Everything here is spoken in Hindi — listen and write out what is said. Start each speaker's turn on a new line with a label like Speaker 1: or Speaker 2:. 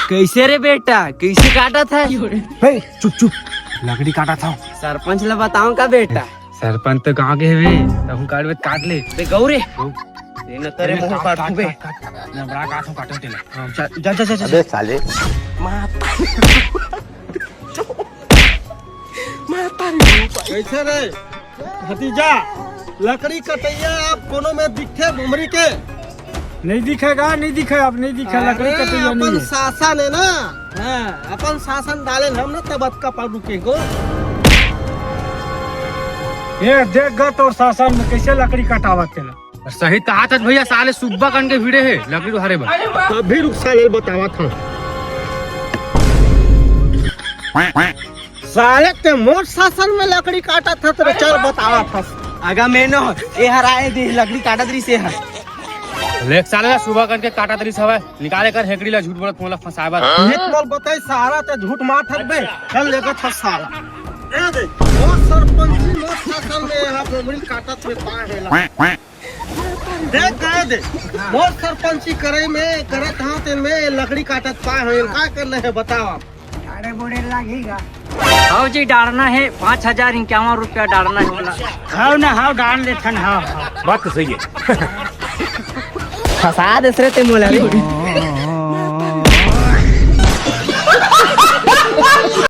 Speaker 1: कैसे रे बेटा, कैसे काटा था?
Speaker 2: चुप चुप, लकड़ी काटा था।
Speaker 1: सरपंच ला बताऊं का बेटा?
Speaker 2: सरपंच तो गाँव के है, हम काट ले।
Speaker 1: गौरे न तेरे मुंह काट बे।
Speaker 2: बड़ा काटो काटो तेला।
Speaker 1: जा जा जा।
Speaker 3: अबे साले
Speaker 4: कैसे रे भतीजा, लकड़ी कटैया आप कोनो में दिखे बुमरी के?
Speaker 2: नहीं दिखेगा, नहीं दिखा, अब नहीं दिखा। लकड़ी कटैया नहीं
Speaker 4: अपन
Speaker 2: है।
Speaker 4: शासन है ना, हाँ अपन शासन डाले हम ना तब का पर रुके को।
Speaker 2: ये देख गा तोर शासन में कैसे लकड़ी कटावत तेला। सही कहा था भैया, साले सुब्बा कन के भिड़े है लकड़ी तो हरे बा।
Speaker 4: तभी रुक साले बतावा था साले के मोट शासन में लकड़ी काटा था तो चल बतावा था।
Speaker 1: आगा में न ए हराए दे लकड़ी काटा दरी से है।
Speaker 2: लेक साले सुबह कन के काटा तरी सब निकाले कर हेकड़ी ला झूठ बोलत मोला फसाबा।
Speaker 4: इतना बताई सारा ते झूठ मार थकबे, चल लेकर था साला। ए दे मोट सरपंची मोट शासन में यहाँ बुमरी काटा थे पाहेला। देख गए दे मोट सरपंची करे में करत हां ते में लकड़ी काटत पा है, का करना है बताओ।
Speaker 1: अरे बोले लगेगा। हाँ जी डालना है 5051 रुपया डालना है बोला।
Speaker 2: हाउ ना हाउ डाल ले थन। हां बात तो सही है।
Speaker 1: फसा दे रे ते मोला रे।